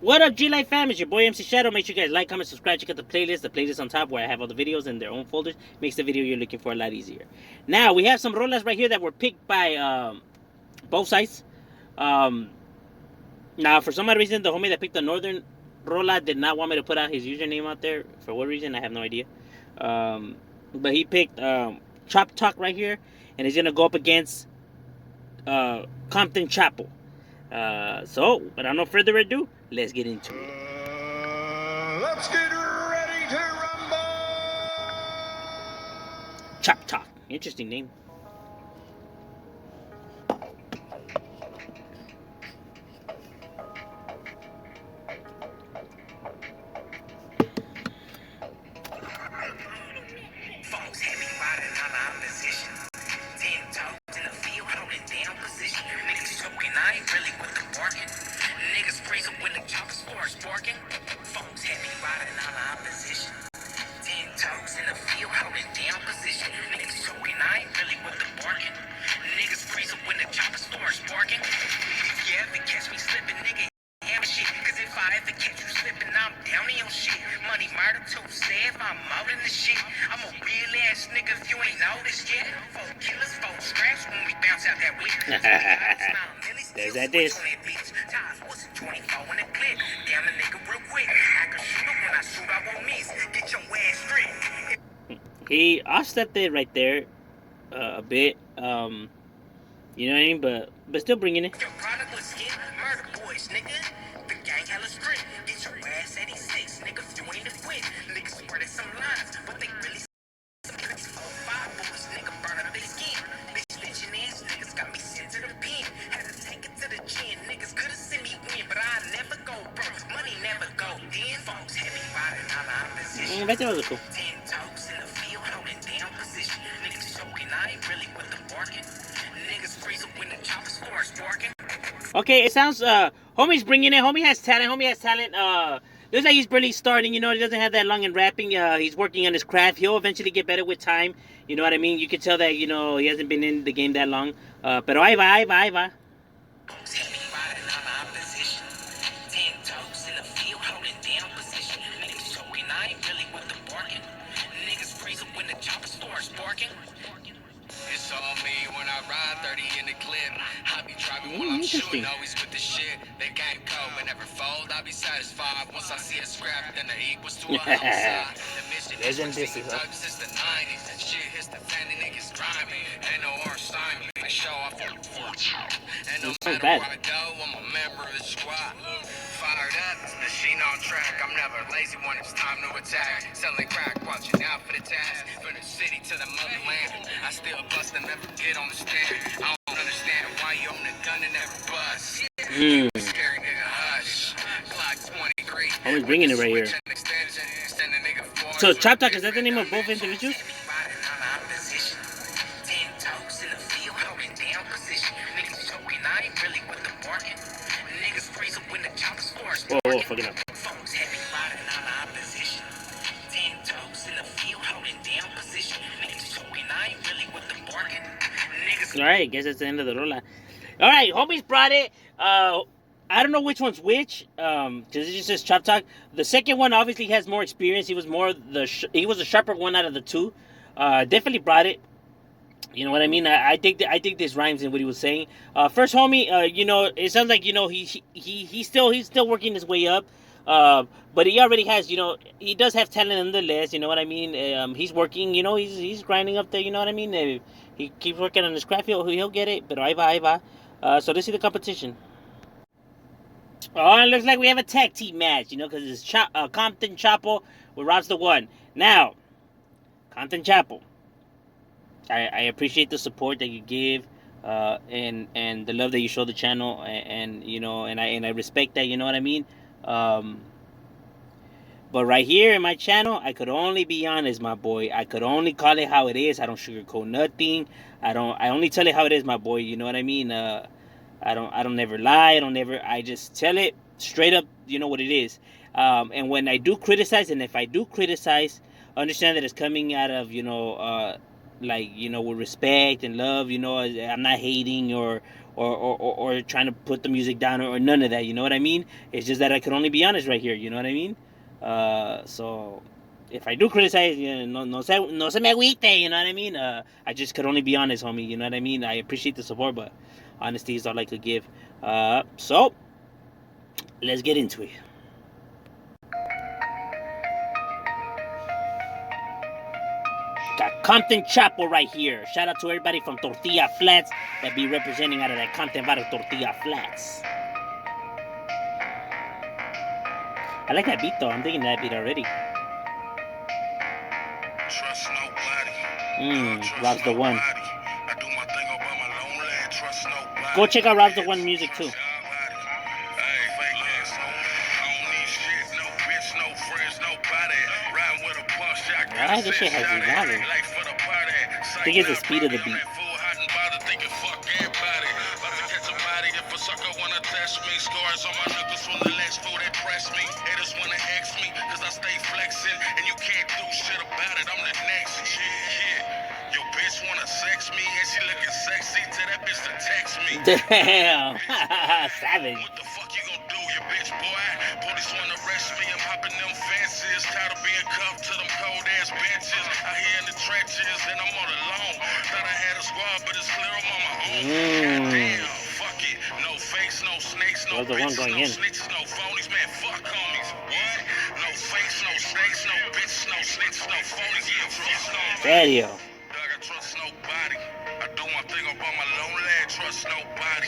What up, G-Life fam? It's your boy MC Shadow. Make sure you guys like, comment, subscribe. Check out the playlist. The playlist on top where I have all the videos in their own folders. Makes the video you're looking for a lot easier. Now, we have some rolas right here that were picked by both sides. Now, for some odd reason, the homie that picked the northern rola did not want me to put out his username out there. For what reason, I have no idea. But he picked Chop Talk right here. And he's going to go up against Compton Chapo. So, without no further ado, let's get into it. Let's get ready to rumble! Chop Talk. Interesting name. Folks had me riding on opposition. 10 toes in the field, holding down position. Niggas choking, I ain't really with the barking. Niggas freeze up when the choppers for sparking. Folks had me riding on opposition. 10 toes in the field, holding down position. Niggas choking, I ain't really with the barking. Niggas freeze up when the choppers for sparking. If you ever catch me slipping, nigga, hammer shit. Cause if I ever catch you slipping, I'm down in your shit. Money murder too sad, I'm out in the shit. I'm a real ass nigga if you ain't noticed yet. 4 killers, 4 scraps when we bounce out that whip. There's that diss. Times was 24 in the clip. Damn a nigga real quick. I can shoot him when I shoot, I won't miss. Get your ass straight. He offstepped it right there a bit. You know what I mean? But still bringing it. Your product was skin, murder boys, nigga. The gang hella strict. Get your ass 86, nigga. If you ain't a quit. Niggas spreading some lines, but they really some cookies. 4, 5 boys, nigga. Burn up their skin. Bitch, bitchin' ass niggas got me sent to the pen. Had to take it to the chin. Niggas could've seen me win, but I never go broke. Money never go in. Folks heavy riding on the opposition. Right there was cool. 10 toes in the field, holding down position. Niggas choking, I ain't really with the barking. Niggas freeze up when the choppers for sparking. Okay, it sounds homie's bringing it. Homie has talent. Looks like he's barely starting. You know, he doesn't have that long in rapping. He's working on his craft. He'll eventually get better with time. You know what I mean? You can tell that, you know, he hasn't been in the game that long. Pero ahí va. Folks had me riding on the opposition. 10 toes in the field, holding down position. Niggas choking, I ain't really with the barking. Niggas freeze up when the choppers for sparking. It's all me when I ride 30 in the clip. I be driving while I'm shooting, always with the shit. They can't go but never fold. I be satisfied once I see a scrap, then the equals to a homicide. The mission is Legend been disses, singing thugs since the 90s. Shit hits the fan and niggas grimy. Ain't no orange slimy. I show off on the fortune. And no It's so matter bad. where I go, I'm a member of the squad. Fired up, machine on track. I'm never lazy when it's time to attack. Selling crack, watching out for the task. From the city to the motherland, I still bust and never get on the stand. I don't understand why you own a gun and never bust. Scary nigga, hush. Glock 23. Homie's bringing it right here. So Chop Talk, is that the name of both individuals? Riding on the opposition. 10 toes in the field, holding down position. Niggas choking, I ain't really with the barking. Niggas freeze up when the choppers for Whoa, fucking up. Folks heavy riding on the opposition. 10 toes in the field, holding down position. Niggas choking, I ain't really with the barking. Niggas. All right, guess that's the end of the rola. All right, homies brought it. I don't know which one's which, because it just says Chop Talk. The second one obviously has more experience. He was more he was a sharper one out of the two. Definitely brought it. You know what I mean? I think this rhymes in what he was saying. First homie, you know, it sounds like, you know, he's still working his way up. But he already has, you know, he does have talent nonetheless. You know what I mean? He's working. You know, he's grinding up there. You know what I mean? He keeps working on his craft. He'll get it. But ahí va. So let's see the competition. Oh, it looks like we have a tag team match, you know, because it's Compton Chapo with Rob's the One. Now, Compton Chapo, I appreciate the support that you give, and the love that you show the channel, and you know, and I respect that, you know what I mean. But right here in my channel, I could only be honest, my boy. I could only call it how it is. I don't sugarcoat nothing. I only tell it how it is, my boy. You know what I mean? I don't never lie. I just tell it straight up, you know what it is. And when I do criticize, and if I do criticize, understand that it's coming out of, you know, like, you know, with respect and love, you know. I'm not hating or or trying to put the music down or none of that. You know what I mean? It's just that I could only be honest right here. You know what I mean? So if I do criticize, no se me agüite. You know what I mean? I just could only be honest, homie. You know what I mean? I appreciate the support, but honesty is all I could give. So let's get into it. Got Compton Chapo right here. Shout out to everybody from Tortilla Flats that be representing out of that Compton Valley Tortilla Flats. I like that beat though. I'm digging that beat already. Trust nobody. Rob's the one. I do my thing up on my lonely. Trust nobody. Go check out Rob's the One music too. Alright, this shit has revolver. I think it's the speed of the beat. Damn. Savage. What the fuck you gonna do, you bitch boy? Police wanna arrest me, I'm hopping them fences. Tired of being cuffed to them cold ass benches. I here in the trenches, and I'm all alone. Thought I had a squad, but it's clear I'm on my own. Goddamn, fuck it. No fakes, no snakes, no bitches, no snitches, no phonies. Man, fuck homies. What? No fakes, no snakes, no bitches, no snitches, no phonies. Yeah, fuck homies. Serio. Dog, I trust nobody. I do my thing up on my lonely. Trust nobody.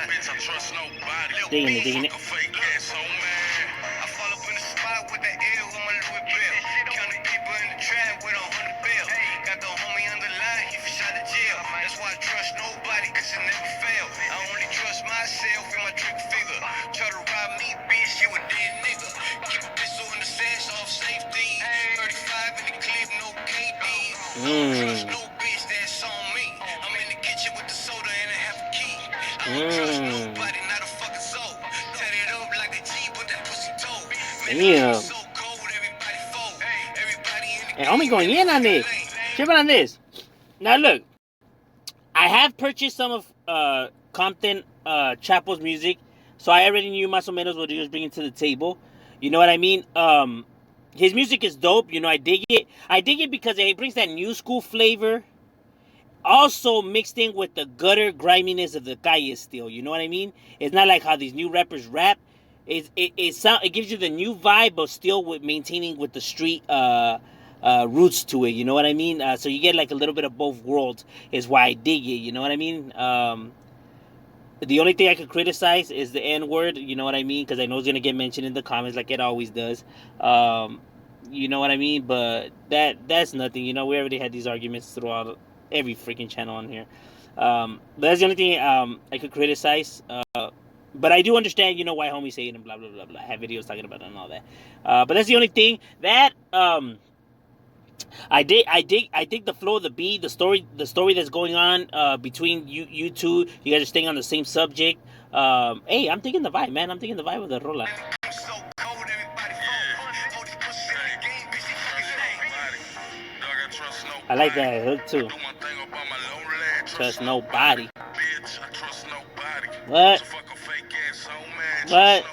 Bitch, I trust nobody. Digging it. Fake ass on man. I fall up in the spot with the L with my Louis Bell. Counting people in the trap with 100 bill. Got the homie on the line, he fish out of jail. That's why I trust nobody, cause it never fail. I only trust myself and my trick figure. Try to rob me, bitch, you a dead nigga. Keep a pistol in the sash off safety. 35 in the clip, no KD. I don't trust no bitch that's on me. I'm in the kitchen with the soda and a half a key. I don't trust nobody, not a fucking soul. Tat it up like a G, but that pussy toe. Damn. So cold, everybody fold. Everybody in the Hey, homie going in on this. Tripping on this. Now look, I have purchased some of Compton Chapo's music, so I already knew más o menos what he was bringing to the table. You know what I mean? His music is dope. You know, I dig it. I dig it because it brings that new school flavor, also mixed in with the gutter griminess of the calle still. You know what I mean? It's not like how these new rappers rap. It gives you the new vibe, but still with maintaining with the street roots to it. You know what I mean? So you get like a little bit of both worlds. Is why I dig it. You know what I mean? The only thing I could criticize is the N word. You know what I mean? Because I know it's gonna get mentioned in the comments like it always does. You know what I mean? But that's nothing. You know, we already had these arguments throughout every freaking channel on here. But that's the only thing I could criticize. But I do understand, you know, why homies say it and blah blah blah blah. I have videos talking about it and all that. But that's the only thing that I dig the flow of the beat, the story that's going on between you two. You guys are staying on the same subject. Hey, I'm taking the vibe, man. I'm taking the vibe of the rola. I like that hook too. Trust nobody. What? What?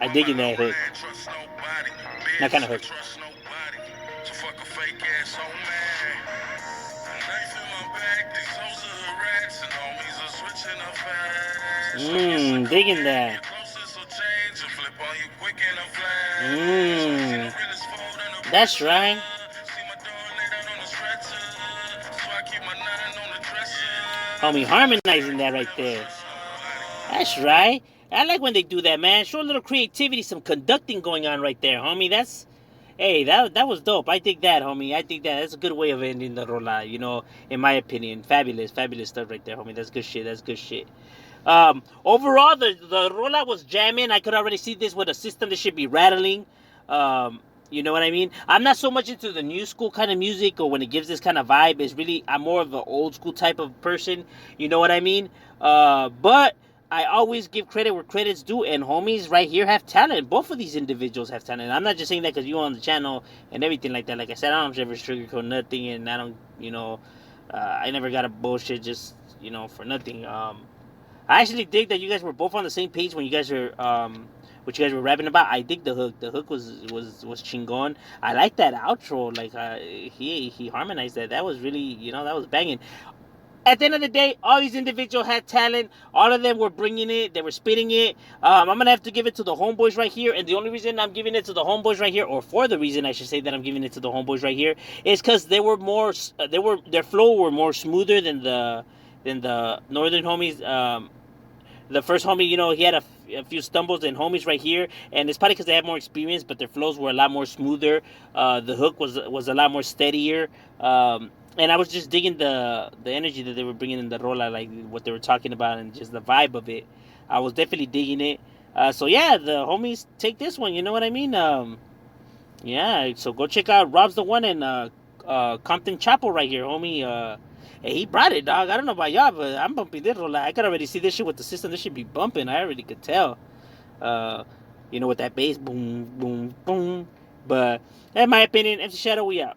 I dig in that hook. That kind of hook. Digging that. That's right. Homie harmonizing that right there. That's right. I like when they do that, man. Show a little creativity, some conducting going on right there, homie. Hey, that was dope. I think that, homie. I think that's a good way of ending the rola, you know, in my opinion. Fabulous stuff right there, homie. That's good shit. Overall, the rola was jamming. I could already see this with a system that should be rattling. You know what I mean? I'm not so much into the new school kind of music or when it gives this kind of vibe. I'm more of an old school type of person. You know what I mean? But I always give credit where credit's due, and homies right here have talent. Both of these individuals have talent. I'm not just saying that because you're on the channel and everything like that. Like I said, I don't ever sugarcoat nothing, and I don't, you know, I never got a bullshit just for nothing. I actually dig that you guys were both on the same page when you guys were what you guys were rapping about. I dig the hook. The hook was chingon. I like that outro. Like he harmonized that. That was really that was banging. At the end of the day, all these individuals had talent. All of them were bringing it. They were spitting it. I'm gonna have to give it to the homeboys right here. And the only reason I'm giving it to the homeboys right here, or for the reason I should say that I'm giving it to the homeboys right here, is because they were more. Their flow were more smoother than the northern homies. The first homie, he had a few stumbles, and homies right here, and it's probably because they had more experience, but their flows were a lot more smoother. The hook was a lot more steadier, and I was just digging the energy that they were bringing in the rola, like what they were talking about, and just the vibe of it. I was definitely digging it. So yeah, the homies take this one. You know what I mean? Yeah. So go check out Rob's the One and Compton Chapo right here, homie. Hey, he brought it, dog. I don't know about y'all, but I'm bumping this roll. I could already see this shit with the system. This should be bumping. I already could tell. With that bass, boom, boom, boom. But in my opinion, MC Shadow, we out.